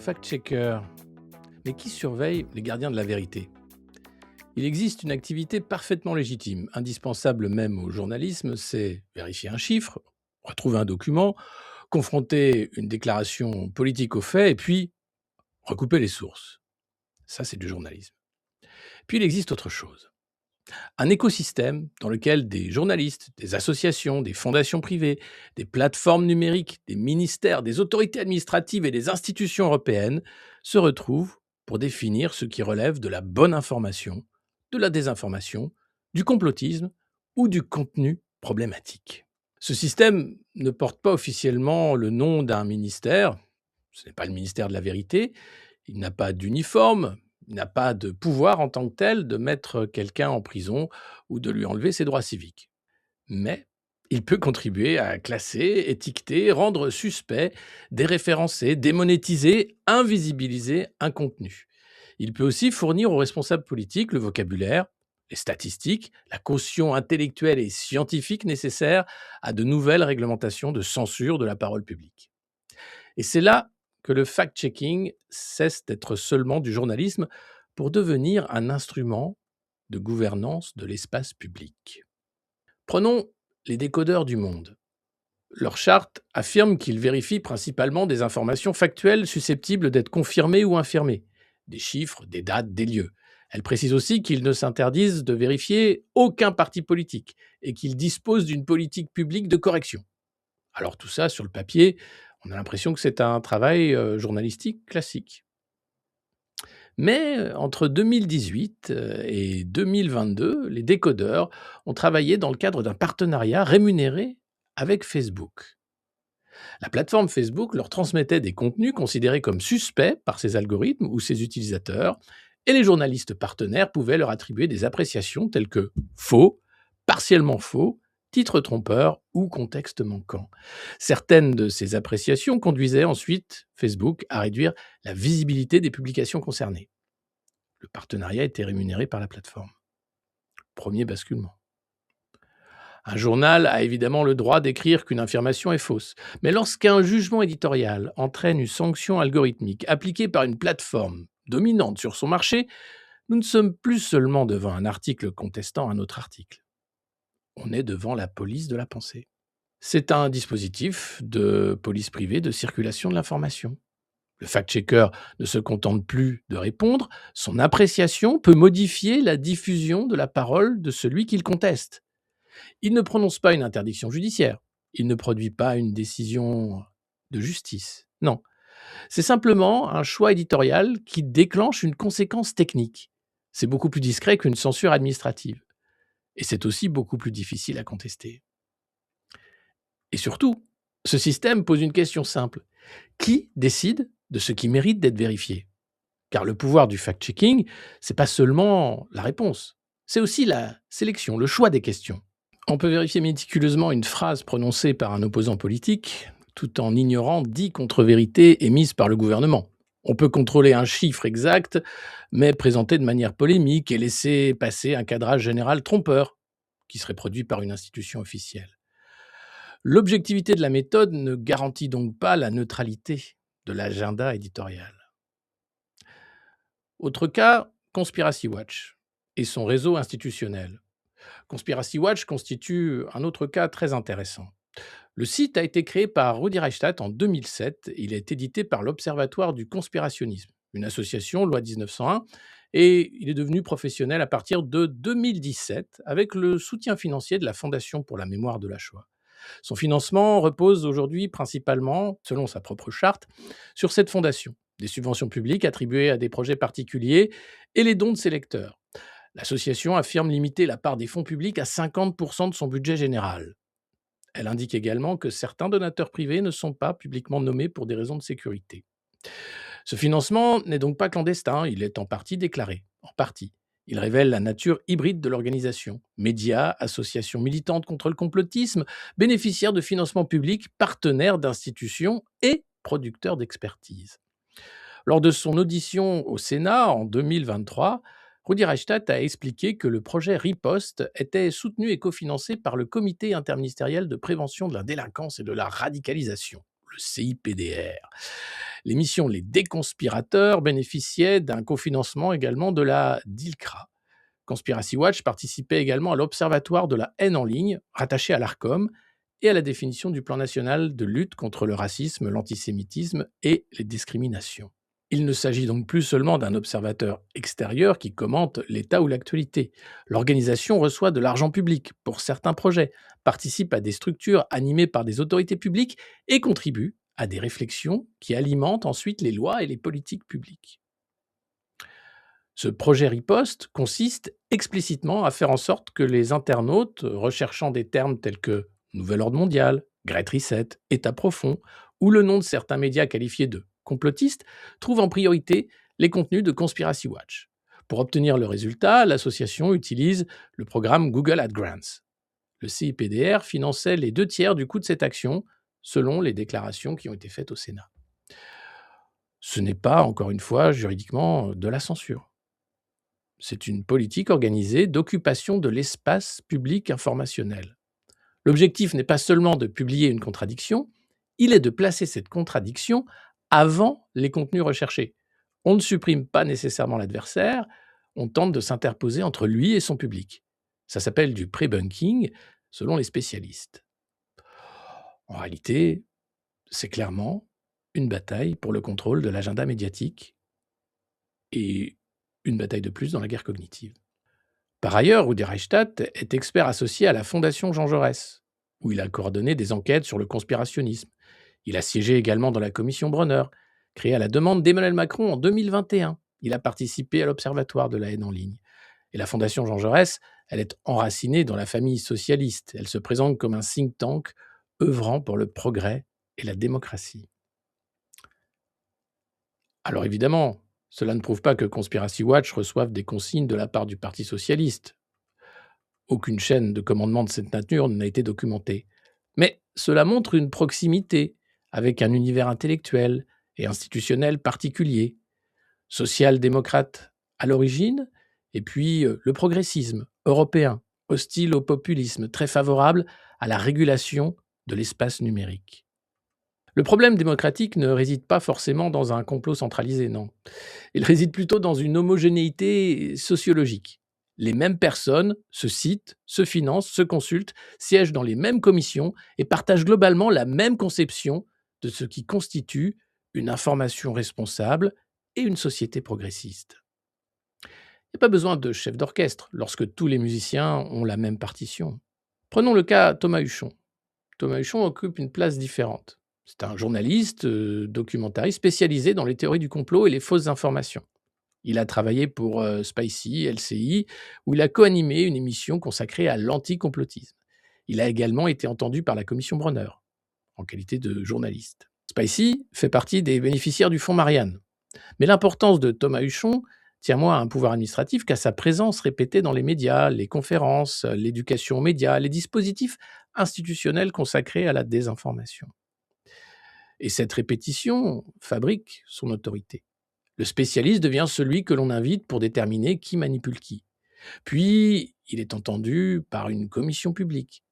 Fact-checker. Mais qui surveille les gardiens de la vérité? Il existe une activité parfaitement légitime, indispensable même au journalisme, c'est vérifier un chiffre, retrouver un document, confronter une déclaration politique aux faits et puis recouper les sources. Ça, c'est du journalisme. Puis il existe autre chose. Un écosystème dans lequel des journalistes, des associations, des fondations privées, des plateformes numériques, des ministères, des autorités administratives et des institutions européennes se retrouvent pour définir ce qui relève de la bonne information, de la désinformation, du complotisme ou du contenu problématique. Ce système ne porte pas officiellement le nom d'un ministère, ce n'est pas le ministère de la vérité, il n'a pas d'uniforme, il n'a pas de pouvoir en tant que tel de mettre quelqu'un en prison ou de lui enlever ses droits civiques. Mais il peut contribuer à classer, étiqueter, rendre suspect, déréférencer, démonétiser, invisibiliser un contenu. Il peut aussi fournir aux responsables politiques le vocabulaire, les statistiques, la caution intellectuelle et scientifique nécessaire à de nouvelles réglementations de censure de la parole publique. Et c'est là que le fact-checking cesse d'être seulement du journalisme pour devenir un instrument de gouvernance de l'espace public. Prenons les décodeurs du monde. Leur charte affirme qu'ils vérifient principalement des informations factuelles susceptibles d'être confirmées ou infirmées, des chiffres, des dates, des lieux. Elle précise aussi qu'ils ne s'interdisent de vérifier aucun parti politique et qu'ils disposent d'une politique publique de correction. Alors tout ça, sur le papier, on a l'impression que c'est un travail journalistique classique. Mais entre 2018 et 2022, les décodeurs ont travaillé dans le cadre d'un partenariat rémunéré avec Facebook. La plateforme Facebook leur transmettait des contenus considérés comme suspects par ses algorithmes ou ses utilisateurs, et les journalistes partenaires pouvaient leur attribuer des appréciations telles que faux, partiellement faux, titre trompeur ou contexte manquant. Certaines de ces appréciations conduisaient ensuite Facebook à réduire la visibilité des publications concernées. Le partenariat était rémunéré par la plateforme. Premier basculement. Un journal a évidemment le droit d'écrire qu'une affirmation est fausse. Mais lorsqu'un jugement éditorial entraîne une sanction algorithmique appliquée par une plateforme dominante sur son marché, nous ne sommes plus seulement devant un article contestant un autre article. On est devant la police de la pensée. C'est un dispositif de police privée de circulation de l'information. Le fact-checker ne se contente plus de répondre, son appréciation peut modifier la diffusion de la parole de celui qu'il conteste. Il ne prononce pas une interdiction judiciaire, il ne produit pas une décision de justice. Non, c'est simplement un choix éditorial qui déclenche une conséquence technique. C'est beaucoup plus discret qu'une censure administrative. Et c'est aussi beaucoup plus difficile à contester. Et surtout, ce système pose une question simple. Qui décide de ce qui mérite d'être vérifié? Car le pouvoir du fact-checking, c'est pas seulement la réponse, c'est aussi la sélection, le choix des questions. On peut vérifier méticuleusement une phrase prononcée par un opposant politique, tout en ignorant 10 contre-vérités émises par le gouvernement. On peut contrôler un chiffre exact, mais présenté de manière polémique et laisser passer un cadrage général trompeur, qui serait produit par une institution officielle. L'objectivité de la méthode ne garantit donc pas la neutralité de l'agenda éditorial. Autre cas, Conspiracy Watch et son réseau institutionnel. Conspiracy Watch constitue un autre cas très intéressant. Le site a été créé par Rudi Reichstadt en 2007. Il est édité par l'Observatoire du conspirationnisme, une association loi 1901, et il est devenu professionnel à partir de 2017 avec le soutien financier de la Fondation pour la mémoire de la Shoah. Son financement repose aujourd'hui principalement, selon sa propre charte, sur cette fondation, des subventions publiques attribuées à des projets particuliers et les dons de ses lecteurs. L'association affirme limiter la part des fonds publics à 50% de son budget général. Elle indique également que certains donateurs privés ne sont pas publiquement nommés pour des raisons de sécurité. Ce financement n'est donc pas clandestin, il est en partie déclaré. En partie. Il révèle la nature hybride de l'organisation. Médias, associations militantes contre le complotisme, bénéficiaires de financements publics, partenaires d'institutions et producteurs d'expertise. Lors de son audition au Sénat en 2023, Rudi Reichstadt a expliqué que le projet Riposte était soutenu et cofinancé par le Comité interministériel de prévention de la délinquance et de la radicalisation, le CIPDR. L'émission Les Déconspirateurs bénéficiait d'un cofinancement également de la DILCRA. Conspiracy Watch participait également à l'Observatoire de la haine en ligne, rattaché à l'ARCOM, et à la définition du plan national de lutte contre le racisme, l'antisémitisme et les discriminations. Il ne s'agit donc plus seulement d'un observateur extérieur qui commente l'état ou l'actualité. L'organisation reçoit de l'argent public pour certains projets, participe à des structures animées par des autorités publiques et contribue à des réflexions qui alimentent ensuite les lois et les politiques publiques. Ce projet riposte consiste explicitement à faire en sorte que les internautes, recherchant des termes tels que Nouvel ordre mondial, Great Reset, État profond, ou le nom de certains médias qualifiés de complotistes, trouvent en priorité les contenus de Conspiracy Watch. Pour obtenir le résultat, l'association utilise le programme Google Ad Grants. Le CIPDR finançait les 2 tiers du coût de cette action, selon les déclarations qui ont été faites au Sénat. Ce n'est pas, encore une fois, juridiquement de la censure. C'est une politique organisée d'occupation de l'espace public informationnel. L'objectif n'est pas seulement de publier une contradiction, il est de placer cette contradiction avant les contenus recherchés. On ne supprime pas nécessairement l'adversaire, on tente de s'interposer entre lui et son public. Ça s'appelle du pre-bunking, selon les spécialistes. En réalité, c'est clairement une bataille pour le contrôle de l'agenda médiatique et une bataille de plus dans la guerre cognitive. Par ailleurs, Rudi Reichstadt est expert associé à la Fondation Jean Jaurès, où il a coordonné des enquêtes sur le conspirationnisme. Il a siégé également dans la commission Brunner, créée à la demande d'Emmanuel Macron en 2021. Il a participé à l'Observatoire de la haine en ligne. Et la Fondation Jean Jaurès, elle est enracinée dans la famille socialiste. Elle se présente comme un think tank œuvrant pour le progrès et la démocratie. Alors évidemment, cela ne prouve pas que Conspiracy Watch reçoive des consignes de la part du Parti socialiste. Aucune chaîne de commandement de cette nature n'a été documentée. Mais cela montre une proximité avec un univers intellectuel et institutionnel particulier, social-démocrate à l'origine, et puis le progressisme européen, hostile au populisme, très favorable à la régulation de l'espace numérique. Le problème démocratique ne réside pas forcément dans un complot centralisé, non. Il réside plutôt dans une homogénéité sociologique. Les mêmes personnes se citent, se financent, se consultent, siègent dans les mêmes commissions et partagent globalement la même conception de ce qui constitue une information responsable et une société progressiste. Il n'y a pas besoin de chef d'orchestre lorsque tous les musiciens ont la même partition. Prenons le cas Thomas Huchon. Thomas Huchon occupe une place différente. C'est un journaliste, documentariste spécialisé dans les théories du complot et les fausses informations. Il a travaillé pour Spicy, LCI, où il a co-animé une émission consacrée à l'anticomplotisme. Il a également été entendu par la commission Brunner, en qualité de journaliste. Spicy fait partie des bénéficiaires du fonds Marianne. Mais l'importance de Thomas Huchon tient moins à un pouvoir administratif qu'à sa présence répétée dans les médias, les conférences, l'éducation aux médias, les dispositifs institutionnels consacrés à la désinformation. Et cette répétition fabrique son autorité. Le spécialiste devient celui que l'on invite pour déterminer qui manipule qui. Puis, il est entendu par une commission publique.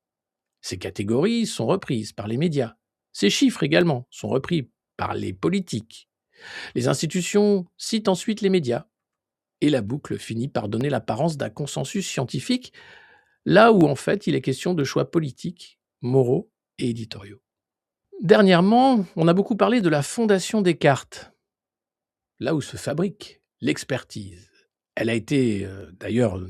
Ces catégories sont reprises par les médias. Ces chiffres également sont repris par les politiques. Les institutions citent ensuite les médias. Et la boucle finit par donner l'apparence d'un consensus scientifique, là où en fait il est question de choix politiques, moraux et éditoriaux. Dernièrement, on a beaucoup parlé de la Fondation Descartes, là où se fabrique l'expertise. Elle a été d'ailleurs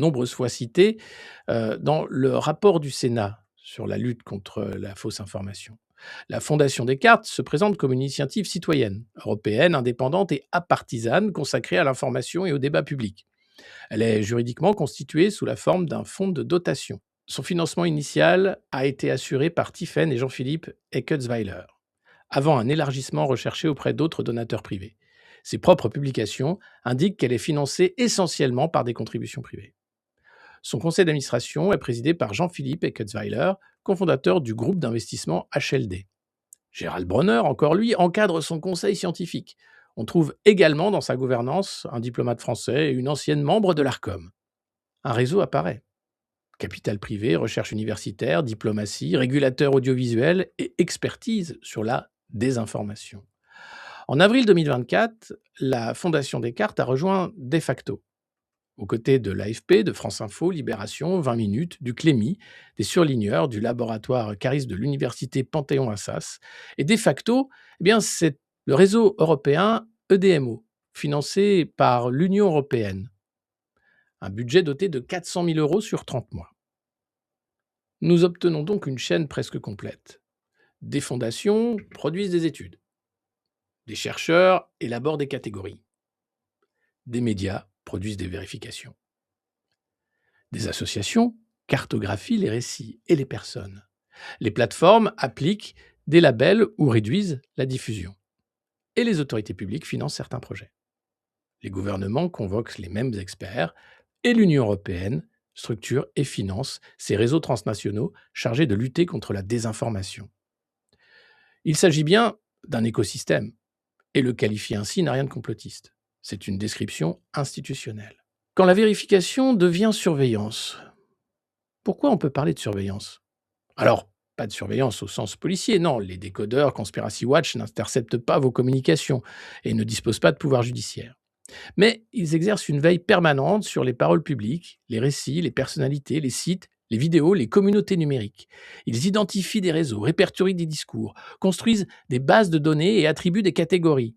nombreuses fois citée dans le rapport du Sénat sur la lutte contre la fausse information. La Fondation Descartes se présente comme une initiative citoyenne, européenne, indépendante et apartisane consacrée à l'information et au débat public. Elle est juridiquement constituée sous la forme d'un fonds de dotation. Son financement initial a été assuré par Tiphaine et Jean-Philippe Eckertzweiler, avant un élargissement recherché auprès d'autres donateurs privés. Ses propres publications indiquent qu'elle est financée essentiellement par des contributions privées. Son conseil d'administration est présidé par Jean-Philippe Eckertzweiler, cofondateur du groupe d'investissement HLD. Gérald Bronner, encore lui, encadre son conseil scientifique. On trouve également dans sa gouvernance un diplomate français et une ancienne membre de l'ARCOM. Un réseau apparaît. Capital privé, recherche universitaire, diplomatie, régulateur audiovisuel et expertise sur la désinformation. En avril 2024, la Fondation Descartes a rejoint De Facto, aux côtés de l'AFP, de France Info, Libération, 20 minutes, du Clémy, des surligneurs, du laboratoire Caris de l'université Panthéon-Assas. Et De Facto, c'est le réseau européen EDMO, financé par l'Union européenne. Un budget doté de 400 000 euros sur 30 mois. Nous obtenons donc une chaîne presque complète. Des fondations produisent des études. Des chercheurs élaborent des catégories. Des médias produisent des vérifications. Des associations cartographient les récits et les personnes. Les plateformes appliquent des labels ou réduisent la diffusion. Et les autorités publiques financent certains projets. Les gouvernements convoquent les mêmes experts et l'Union européenne structure et finance ces réseaux transnationaux chargés de lutter contre la désinformation. Il s'agit bien d'un écosystème, et le qualifier ainsi n'a rien de complotiste. C'est une description institutionnelle. Quand la vérification devient surveillance, pourquoi on peut parler de surveillance? Alors, pas de surveillance au sens policier, non, les décodeurs Conspiracy Watch n'interceptent pas vos communications et ne disposent pas de pouvoir judiciaire. Mais ils exercent une veille permanente sur les paroles publiques, les récits, les personnalités, les sites, les vidéos, les communautés numériques. Ils identifient des réseaux, répertorient des discours, construisent des bases de données et attribuent des catégories.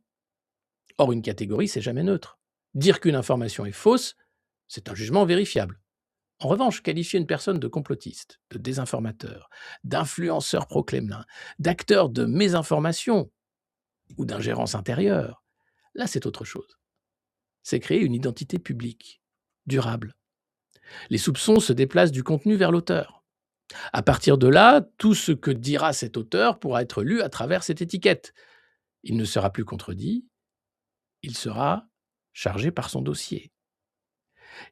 Or, une catégorie, c'est jamais neutre. Dire qu'une information est fausse, c'est un jugement vérifiable. En revanche, qualifier une personne de complotiste, de désinformateur, d'influenceur pro-Kremlin, d'acteur de mésinformation ou d'ingérence intérieure, là, c'est autre chose. C'est créer une identité publique, durable. Les soupçons se déplacent du contenu vers l'auteur. À partir de là, tout ce que dira cet auteur pourra être lu à travers cette étiquette. Il ne sera plus contredit, il sera chargé par son dossier.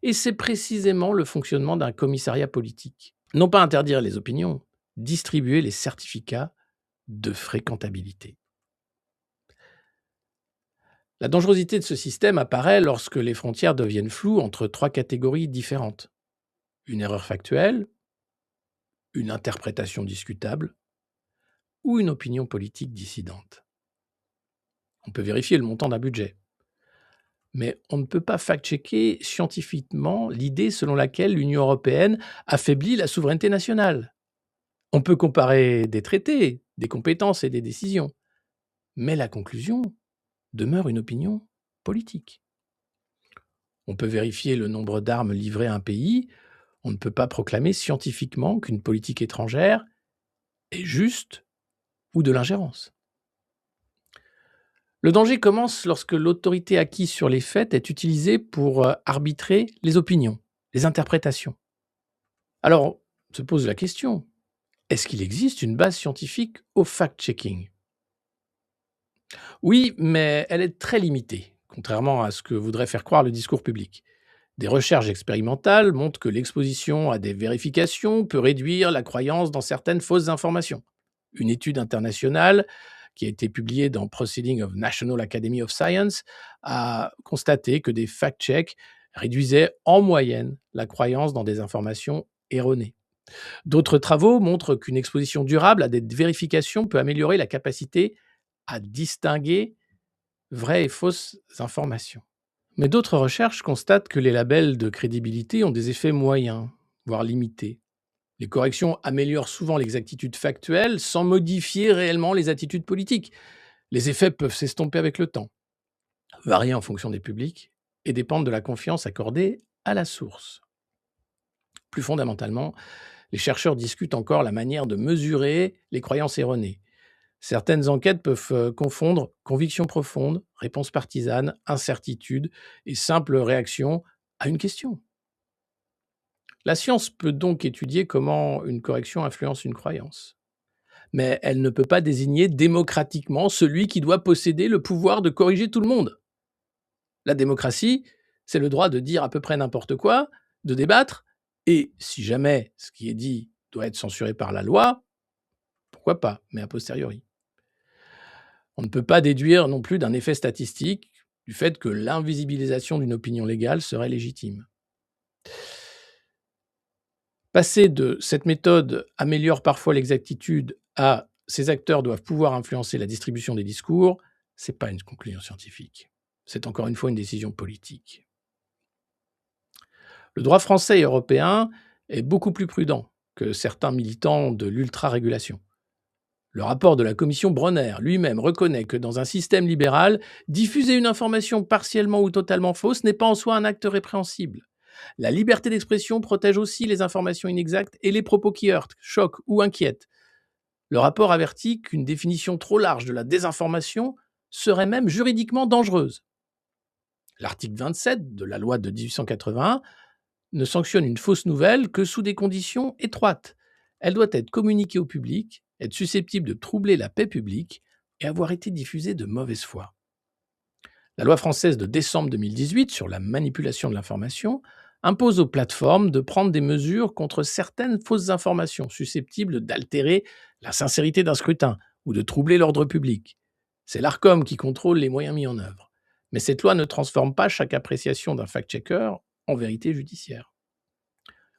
Et c'est précisément le fonctionnement d'un commissariat politique. Non pas interdire les opinions, distribuer les certificats de fréquentabilité. La dangerosité de ce système apparaît lorsque les frontières deviennent floues entre trois catégories différentes. Une erreur factuelle, une interprétation discutable ou une opinion politique dissidente. On peut vérifier le montant d'un budget, mais on ne peut pas fact-checker scientifiquement l'idée selon laquelle l'Union européenne affaiblit la souveraineté nationale. On peut comparer des traités, des compétences et des décisions, mais la conclusion demeure une opinion politique. On peut vérifier le nombre d'armes livrées à un pays, on ne peut pas proclamer scientifiquement qu'une politique étrangère est juste ou de l'ingérence. Le danger commence lorsque l'autorité acquise sur les faits est utilisée pour arbitrer les opinions, les interprétations. Alors, se pose la question, est-ce qu'il existe une base scientifique au fact-checking? Oui, mais elle est très limitée, contrairement à ce que voudrait faire croire le discours public. Des recherches expérimentales montrent que l'exposition à des vérifications peut réduire la croyance dans certaines fausses informations. Une étude internationale qui a été publiée dans Proceedings of National Academy of Science a constaté que des fact-checks réduisaient en moyenne la croyance dans des informations erronées. D'autres travaux montrent qu'une exposition durable à des vérifications peut améliorer la capacité à distinguer vraies et fausses informations. Mais d'autres recherches constatent que les labels de crédibilité ont des effets moyens, voire limités. Les corrections améliorent souvent l'exactitude factuelle sans modifier réellement les attitudes politiques. Les effets peuvent s'estomper avec le temps, varier en fonction des publics et dépendre de la confiance accordée à la source. Plus fondamentalement, les chercheurs discutent encore la manière de mesurer les croyances erronées. Certaines enquêtes peuvent confondre conviction profonde, réponse partisane, incertitude et simple réaction à une question. La science peut donc étudier comment une correction influence une croyance. Mais elle ne peut pas désigner démocratiquement celui qui doit posséder le pouvoir de corriger tout le monde. La démocratie, c'est le droit de dire à peu près n'importe quoi, de débattre, et si jamais ce qui est dit doit être censuré par la loi, pourquoi pas, mais a posteriori. On ne peut pas déduire non plus d'un effet statistique du fait que l'invisibilisation d'une opinion légale serait légitime. Passer de cette méthode améliore parfois l'exactitude à ces acteurs doivent pouvoir influencer la distribution des discours, Ce n'est pas une conclusion scientifique. C'est encore une fois une décision politique. Le droit français et européen est beaucoup plus prudent que certains militants de l'ultra-régulation. Le rapport de la commission Bronner lui-même reconnaît que dans un système libéral, diffuser une information partiellement ou totalement fausse n'est pas en soi un acte répréhensible. La liberté d'expression protège aussi les informations inexactes et les propos qui heurtent, choquent ou inquiètent. Le rapport avertit qu'une définition trop large de la désinformation serait même juridiquement dangereuse. L'article 27 de la loi de 1881 ne sanctionne une fausse nouvelle que sous des conditions étroites. Elle doit être communiquée au public, être susceptible de troubler la paix publique et avoir été diffusée de mauvaise foi. La loi française de décembre 2018 sur la manipulation de l'information impose aux plateformes de prendre des mesures contre certaines fausses informations susceptibles d'altérer la sincérité d'un scrutin ou de troubler l'ordre public. C'est l'Arcom qui contrôle les moyens mis en œuvre. Mais cette loi ne transforme pas chaque appréciation d'un fact-checker en vérité judiciaire.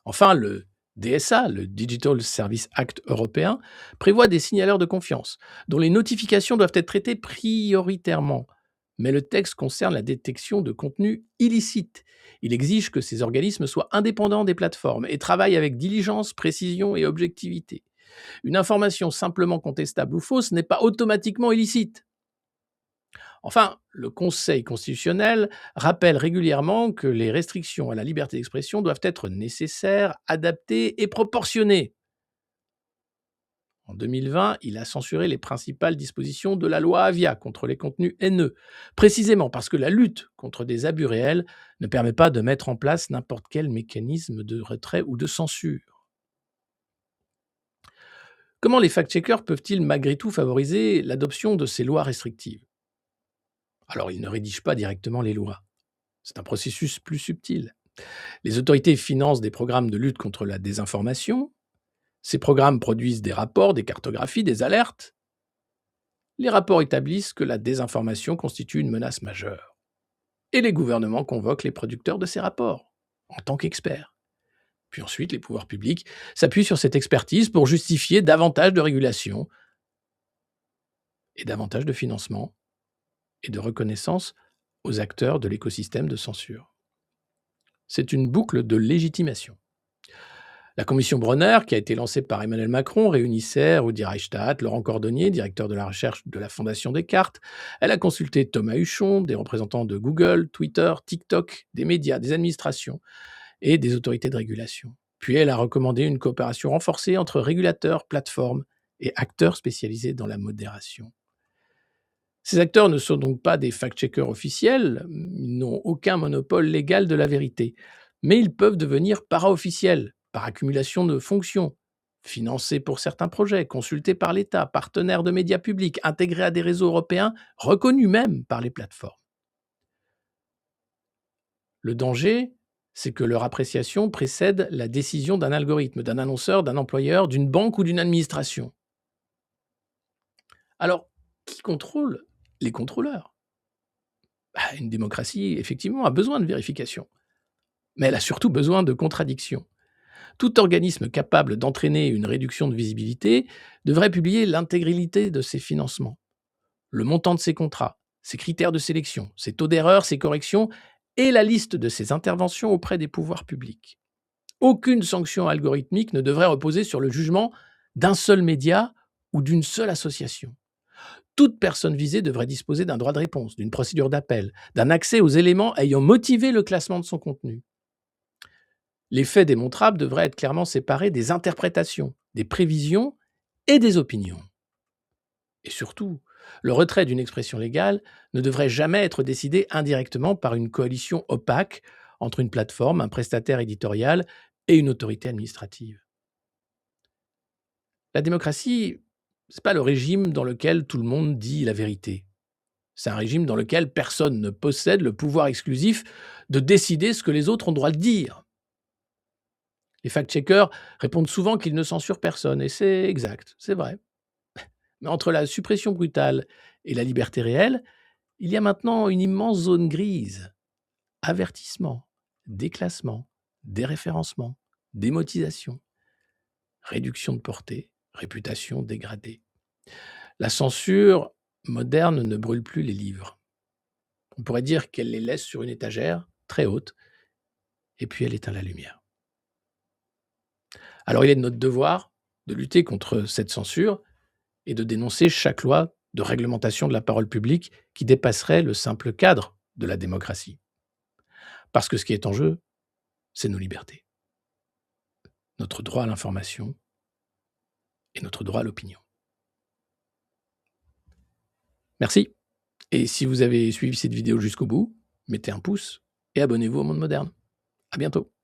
Enfin, le DSA, le Digital Service Act européen, prévoit des signaleurs de confiance, dont les notifications doivent être traitées prioritairement. Mais le texte concerne la détection de contenus illicites. Il exige que ces organismes soient indépendants des plateformes et travaillent avec diligence, précision et objectivité. Une information simplement contestable ou fausse n'est pas automatiquement illicite. Enfin, le Conseil constitutionnel rappelle régulièrement que les restrictions à la liberté d'expression doivent être nécessaires, adaptées et proportionnées. En 2020, il a censuré les principales dispositions de la loi Avia contre les contenus haineux, précisément parce que la lutte contre des abus réels ne permet pas de mettre en place n'importe quel mécanisme de retrait ou de censure. Comment les fact-checkers peuvent-ils malgré tout favoriser l'adoption de ces lois restrictives? Alors, ils ne rédigent pas directement les lois. C'est un processus plus subtil. Les autorités financent des programmes de lutte contre la désinformation. Ces programmes produisent des rapports, des cartographies, des alertes. Les rapports établissent que la désinformation constitue une menace majeure. Et les gouvernements convoquent les producteurs de ces rapports, en tant qu'experts. Puis ensuite, les pouvoirs publics s'appuient sur cette expertise pour justifier davantage de régulation et davantage de financement et de reconnaissance aux acteurs de l'écosystème de censure. C'est une boucle de légitimation. La commission Bronner, qui a été lancée par Emmanuel Macron, réunissait Rudi Reichstadt, Laurent Cordonnier, directeur de la recherche de la Fondation Descartes. Elle a consulté Thomas Huchon, des représentants de Google, Twitter, TikTok, des médias, des administrations et des autorités de régulation. Puis elle a recommandé une coopération renforcée entre régulateurs, plateformes et acteurs spécialisés dans la modération. Ces acteurs ne sont donc pas des fact-checkers officiels, ils n'ont aucun monopole légal de la vérité, mais ils peuvent devenir para-officiels, par accumulation de fonctions, financés pour certains projets, consultés par l'État, partenaires de médias publics, intégrés à des réseaux européens, reconnus même par les plateformes. Le danger, c'est que leur appréciation précède la décision d'un algorithme, d'un annonceur, d'un employeur, d'une banque ou d'une administration. Alors, qui contrôle les contrôleurs? Une démocratie, effectivement, a besoin de vérification, mais elle a surtout besoin de contradictions. Tout organisme capable d'entraîner une réduction de visibilité devrait publier l'intégralité de ses financements, le montant de ses contrats, ses critères de sélection, ses taux d'erreur, ses corrections et la liste de ses interventions auprès des pouvoirs publics. Aucune sanction algorithmique ne devrait reposer sur le jugement d'un seul média ou d'une seule association. Toute personne visée devrait disposer d'un droit de réponse, d'une procédure d'appel, d'un accès aux éléments ayant motivé le classement de son contenu. Les faits démontrables devraient être clairement séparés des interprétations, des prévisions et des opinions. Et surtout, le retrait d'une expression légale ne devrait jamais être décidé indirectement par une coalition opaque entre une plateforme, un prestataire éditorial et une autorité administrative. La démocratie, ce n'est pas le régime dans lequel tout le monde dit la vérité. C'est un régime dans lequel personne ne possède le pouvoir exclusif de décider ce que les autres ont le droit de dire. Les fact-checkers répondent souvent qu'ils ne censurent personne, et c'est exact, c'est vrai. Mais entre la suppression brutale et la liberté réelle, il y a maintenant une immense zone grise. Avertissement, déclassement, déréférencement, démotisation, réduction de portée, réputation dégradée. La censure moderne ne brûle plus les livres. On pourrait dire qu'elle les laisse sur une étagère très haute, et puis elle éteint la lumière. Alors il est de notre devoir de lutter contre cette censure et de dénoncer chaque loi de réglementation de la parole publique qui dépasserait le simple cadre de la démocratie. Parce que ce qui est en jeu, c'est nos libertés, notre droit à l'information et notre droit à l'opinion. Merci. Et si vous avez suivi cette vidéo jusqu'au bout, mettez un pouce et abonnez-vous au Monde Moderne. À bientôt.